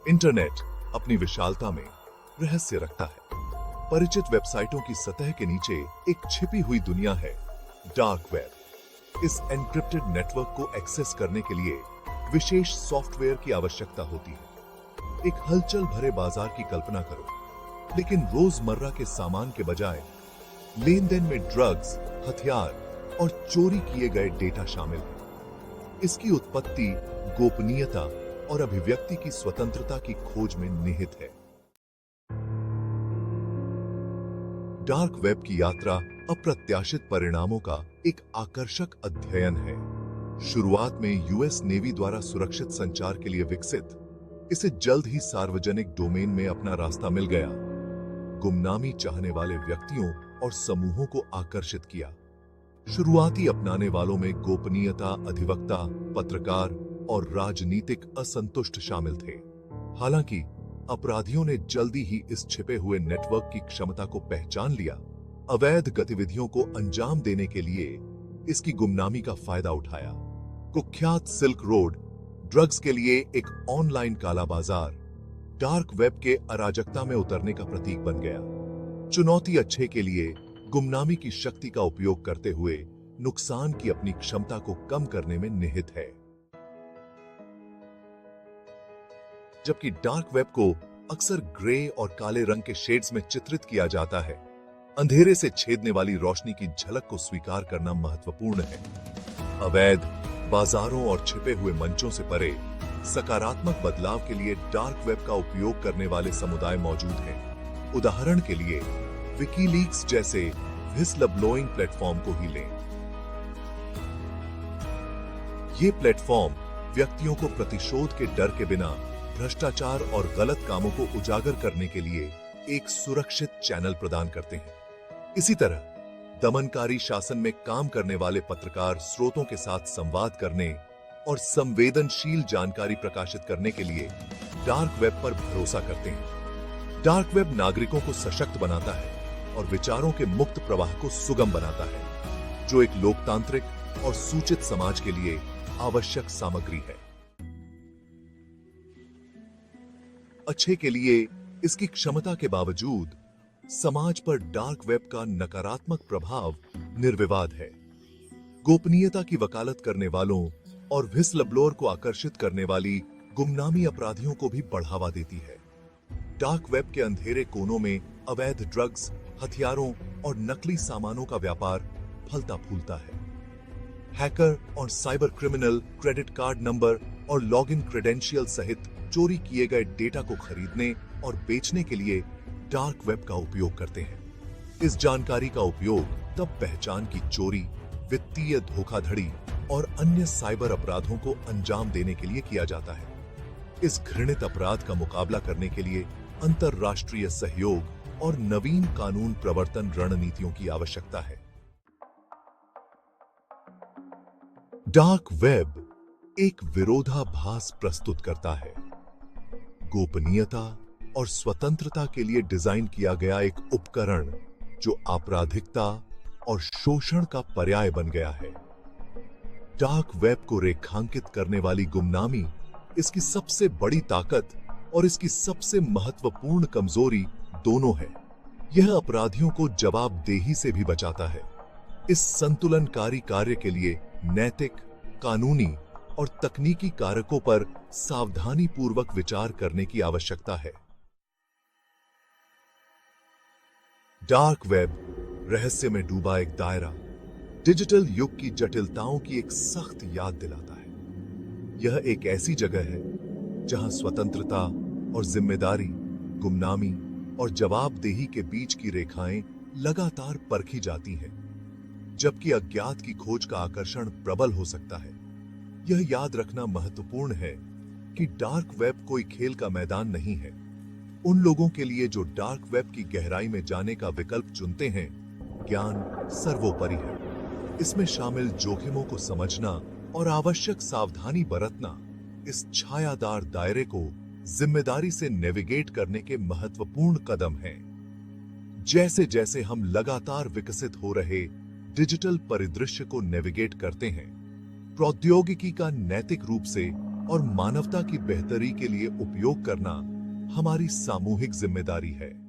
Internet अपनी विशालता में रहस्य रखता है। परिचित वेबसाइटों की सतह के नीचे एक छिपी हुई दुनिया है, डार्क वेब। इस एन्क्रिप्टेड नेटवर्क को एक्सेस करने के लिए विशेष सॉफ्टवेयर की आवश्यकता होती है। एक हलचल भरे बाजार की कल्पना करो, लेकिन रोजमर्रा के सामान के बजाय लेन देन में ड्रग्स, हथियार और चोरी किए गए डेटा शामिल है। इसकी उत्पत्ति गोपनीयता और अभिव्यक्ति की स्वतंत्रता की खोज में निहित है। डार्क वेब की यात्रा अप्रत्याशित परिणामों का एक आकर्षक अध्ययन है। शुरुआत में यूएस नेवी द्वारा सुरक्षित संचार के लिए विकसित, इसे जल्द ही सार्वजनिक डोमेन में अपना रास्ता मिल गया। गुमनामी चाहने वाले व्यक्तियों और समूहों को आकर्षित किया। शुरुआती अपनाने वालों में गोपनीयता, अधिवक्ता, पत्रकार और राजनीतिक असंतुष्ट शामिल थे। हालांकि अपराधियों ने जल्दी ही इस छिपे हुए नेटवर्क की क्षमता को पहचान लिया। अवैध गतिविधियों को अंजाम देने के लिए इसकी गुमनामी का फायदा उठाया। कुख्यात सिल्क रोड, ड्रग्स के लिए एक ऑनलाइन काला बाजार, डार्क वेब के अराजकता में उतरने का प्रतीक बन गया। चुनौती अच्छे के लिए गुमनामी की शक्ति का उपयोग करते हुए नुकसान की अपनी क्षमता को कम करने में निहित है। जबकि डार्क वेब को अक्सर ग्रे और काले रंग के शेड्स में चित्रित किया जाता है, अंधेरे से छेदने वाली रोशनी की झलक को स्वीकार करना महत्वपूर्ण है। अवैध बाजारों और छिपे हुए मंचों से परे सकारात्मक बदलाव के लिए डार्क वेब का उपयोग करने वाले समुदाय मौजूद हैं। उदाहरण के लिए विकीलीक्स जैसे व्हिस्लब्लोइंग प्लेटफॉर्म को ही लें। ये प्लेटफॉर्म व्यक्तियों को प्रतिशोध के डर के बिना भ्रष्टाचार और गलत कामों को उजागर करने के लिए एक सुरक्षित चैनल प्रदान करते हैं। इसी तरह दमनकारी शासन में काम करने वाले पत्रकार स्रोतों के साथ संवाद करने और संवेदनशील जानकारी प्रकाशित करने के लिए डार्क वेब पर भरोसा करते हैं। डार्क वेब नागरिकों को सशक्त बनाता है और विचारों के मुक्त प्रवाह को सुगम बनाता है, जो एक लोकतांत्रिक और सूचित समाज के लिए आवश्यक सामग्री है। अच्छे के लिए इसकी क्षमता के बावजूद समाज पर डार्क वेब का नकारात्मक प्रभाव निर्विवाद है। गोपनीयता की वकालत करने वालों और व्हिस्लब्लोअर को आकर्षित करने वाली गुमनामी अपराधियों को भी बढ़ावा देती है। डार्क वेब के अंधेरे कोनों में अवैध ड्रग्स, हथियारों और नकली सामानों का व्यापार फलता फूलता है। हैकर और cyber criminal credit card number और लॉगिन क्रेडेंशियल सहित चोरी किए गए डेटा को खरीदने और बेचने के लिए डार्क वेब का उपयोग करते हैं। इस जानकारी का उपयोग तब पहचान की चोरी, वित्तीय धोखाधड़ी और अन्य साइबर अपराधों को अंजाम देने के लिए किया जाता है। इस घृणित अपराध का मुकाबला करने के लिए अंतरराष्ट्रीय सहयोग और नवीन कानून प्रवर्तन रणनीतियों की आवश्यकता है। डार्क वेब एक विरोधाभास प्रस्तुत करता है। गोपनीयता और स्वतंत्रता के लिए डिजाइन किया गया एक उपकरण जो आपराधिकता और शोषण का पर्याय बन गया है। डार्क वेब को रेखांकित करने वाली गुमनामी इसकी सबसे बड़ी ताकत और इसकी सबसे महत्वपूर्ण कमजोरी दोनों है। यह अपराधियों को जवाबदेही से भी बचाता है। इस संतुलनकारी कार्य के लिए नैतिक, कानूनी और तकनीकी कारकों पर सावधानी पूर्वक विचार करने की आवश्यकता है। डार्क वेब रहस्य में डूबा एक दायरा डिजिटल युग की जटिलताओं की एक सख्त याद दिलाता है। यह एक ऐसी जगह है जहां स्वतंत्रता और जिम्मेदारी, गुमनामी और जवाबदेही के बीच की रेखाएं लगातार परखी जाती हैं, जबकि अज्ञात की खोज का आकर्षण प्रबल हो सकता है। यह याद रखना महत्वपूर्ण है कि डार्क वेब कोई खेल का मैदान नहीं है। उन लोगों के लिए जो डार्क वेब की गहराई में जाने का विकल्प चुनते हैं, ज्ञान सर्वोपरि है। इसमें शामिल जोखिमों को समझना और आवश्यक सावधानी बरतना इस छायादार दायरे को जिम्मेदारी से नेविगेट करने के महत्वपूर्ण कदम हैं। जैसे जैसे हम लगातार विकसित हो रहे डिजिटल परिदृश्य को नेविगेट करते हैं, प्रौद्योगिकी का नैतिक रूप से और मानवता की बेहतरी के लिए उपयोग करना हमारी सामूहिक जिम्मेदारी है।